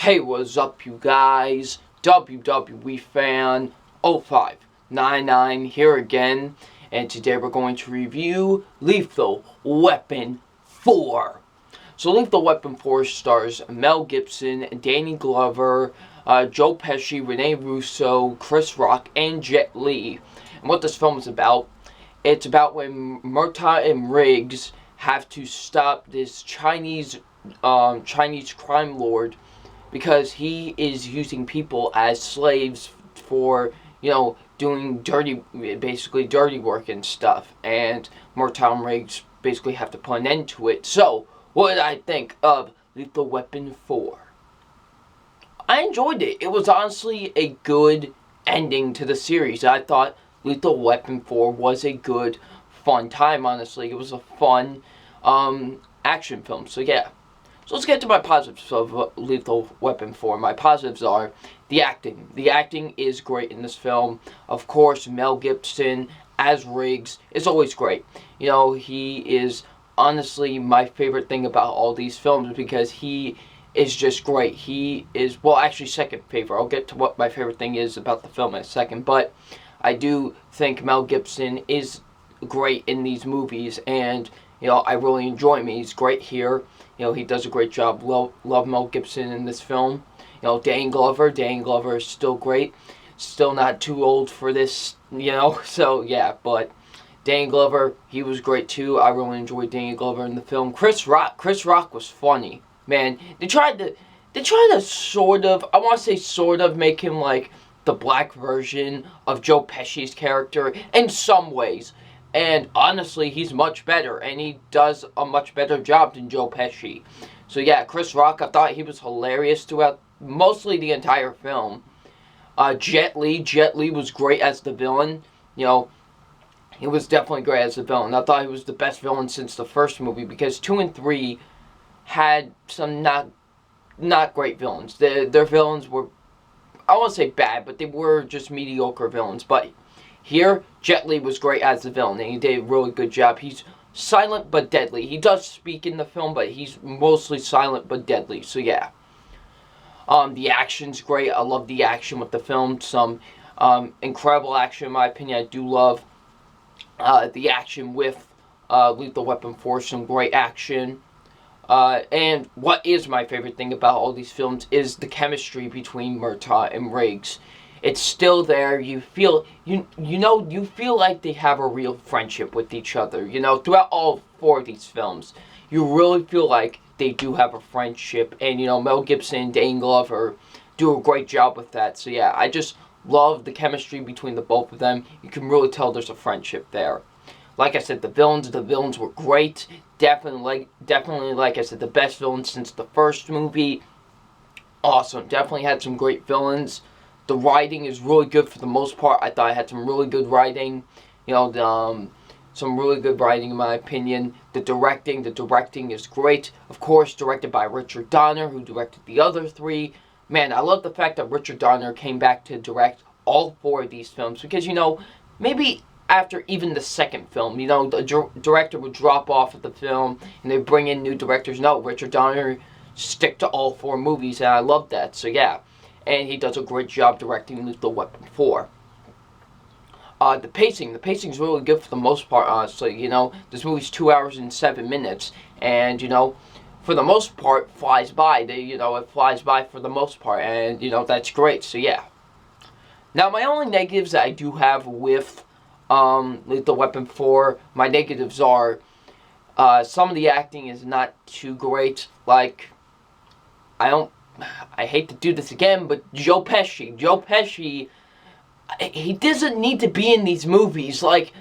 Hey, what's up, you guys? WWE Fan 0599 here again, and today we're going to review Lethal Weapon 4. So, Lethal Weapon 4 stars Mel Gibson, Danny Glover, Joe Pesci, Rene Russo, Chris Rock, and Jet Li. And what this film is about, it's about when Murtaugh and Riggs have to stop this Chinese crime lord because he is using people as slaves for, doing basically dirty work and stuff. And Murtaugh and Riggs basically have to put an end to it. So, what did I think of Lethal Weapon 4? I enjoyed it. It was honestly a good ending to the series. I thought Lethal Weapon 4 was a good, fun time, honestly. It was a fun action film. So, yeah. So let's get to my positives of Lethal Weapon 4. My positives are the acting. The acting is great in this film. Of course, Mel Gibson as Riggs is always great. He is honestly my favorite thing about all these films because he is just great. He is, well, actually second favorite. I'll get to what my favorite thing is about the film in a second. But I do think Mel Gibson is great in these movies, and I really enjoy him. He's great here. He does a great job. Love Mel Gibson in this film. Danny Glover is still great. Still not too old for this, So, yeah, but Danny Glover, he was great too. I really enjoyed Danny Glover in the film. Chris Rock was funny. Man, they tried to sort of, I want to say sort of, make him like the black version of Joe Pesci's character in some ways. And honestly, he's much better, and he does a much better job than Joe Pesci. So yeah, Chris Rock, I thought he was hilarious throughout mostly the entire film. Jet Li was great as the villain. He was definitely great as the villain. I thought he was the best villain since the first movie, because 2 and 3 had some not great villains. Their villains were, I won't say bad, but they were just mediocre villains. But here, Jet Li was great as the villain, and he did a really good job. He's silent but deadly. He does speak in the film, but he's mostly silent but deadly. So yeah. The action's great. I love the action with the film. Some incredible action, in my opinion. I do love the action with Lethal Weapon 4. Some great action. And what is my favorite thing about all these films is the chemistry between Murtaugh and Riggs. It's still there. You feel you feel like they have a real friendship with each other. Throughout all 4 of these films, you really feel like they do have a friendship. And Mel Gibson and Danny Glover do a great job with that. So yeah, I just love the chemistry between the both of them. You can really tell there's a friendship there. Like I said, the villains were great. Definitely, like I said, the best villains since the first movie. Awesome. Definitely had some great villains. The writing is really good for the most part. I thought I had some really good writing. Some really good writing in my opinion. The directing is great. Of course, directed by Richard Donner, who directed the other 3. Man, I love the fact that Richard Donner came back to direct all 4 of these films, because, maybe after even the second film, the director would drop off of the film and they bring in new directors. No, Richard Donner stick to all 4 movies, and I love that. So yeah. And he does a great job directing Lethal Weapon 4. The pacing is really good for the most part, honestly. This movie's 2 hours and 7 minutes, and, for the most part, flies by. It flies by for the most part, and, that's great, so yeah. Now, my only negatives that I do have with Lethal Weapon 4, my negatives are, some of the acting is not too great. Like, I hate to do this again, but Joe Pesci, he doesn't need to be in these movies. Like,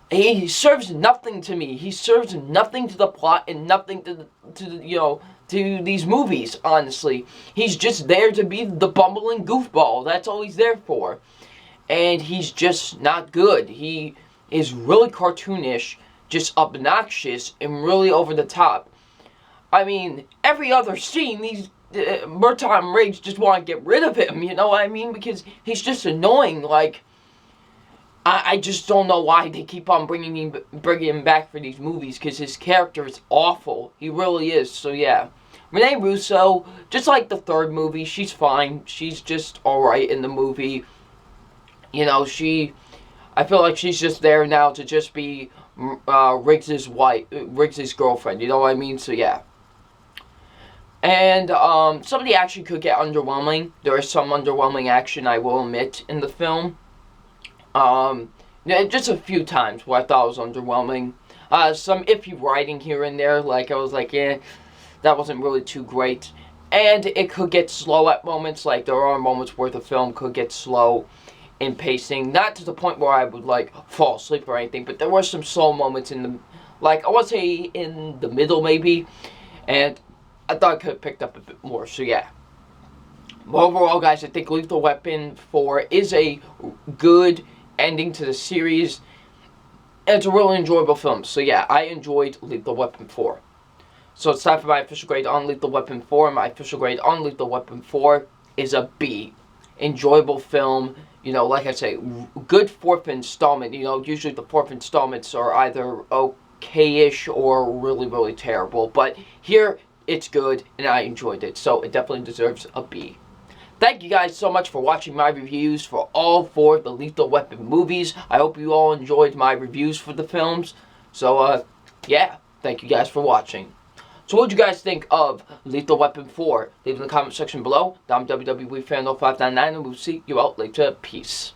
he serves nothing to me. He serves nothing to the plot and nothing to these movies, honestly. He's just there to be the bumbling goofball. That's all he's there for. And he's just not good. He is really cartoonish, just obnoxious, and really over the top. I mean, every other scene, these Murtaugh and Riggs just want to get rid of him, you know what I mean? Because he's just annoying. Like, I just don't know why they keep on bringing him back for these movies, because his character is awful. He really is. So yeah, Renee Russo, just like the third movie, she's fine. She's just alright in the movie. You know, I feel like she's just there now to just be Riggs's wife, Riggs's girlfriend. You know what I mean? So yeah. And some of the action could get underwhelming. There is some underwhelming action, I will admit, in the film. Just a few times where I thought it was underwhelming. Some iffy writing here and there. Like, I was like, that wasn't really too great. And it could get slow at moments. Like, there are moments where the film could get slow in pacing. Not to the point where I would, like, fall asleep or anything. But there were some slow moments in the, like, I would say in the middle, maybe. And I thought I could have picked up a bit more. So, yeah. But overall, guys, I think Lethal Weapon 4 is a good ending to the series. And it's a really enjoyable film. So, yeah, I enjoyed Lethal Weapon 4. So it's time for my official grade on Lethal Weapon 4. My official grade on Lethal Weapon 4 is a B. Enjoyable film. You know, like I say, good fourth installment. You know, usually the fourth installments are either okay-ish or really, really terrible. But here, it's good, and I enjoyed it. So it definitely deserves a B. Thank you guys so much for watching my reviews for all 4 of the Lethal Weapon movies. I hope you all enjoyed my reviews for the films. So, yeah, thank you guys for watching. So what did you guys think of Lethal Weapon 4? Leave in the comment section below. I'm WWE Fan 0599, and we'll see you out later. Peace.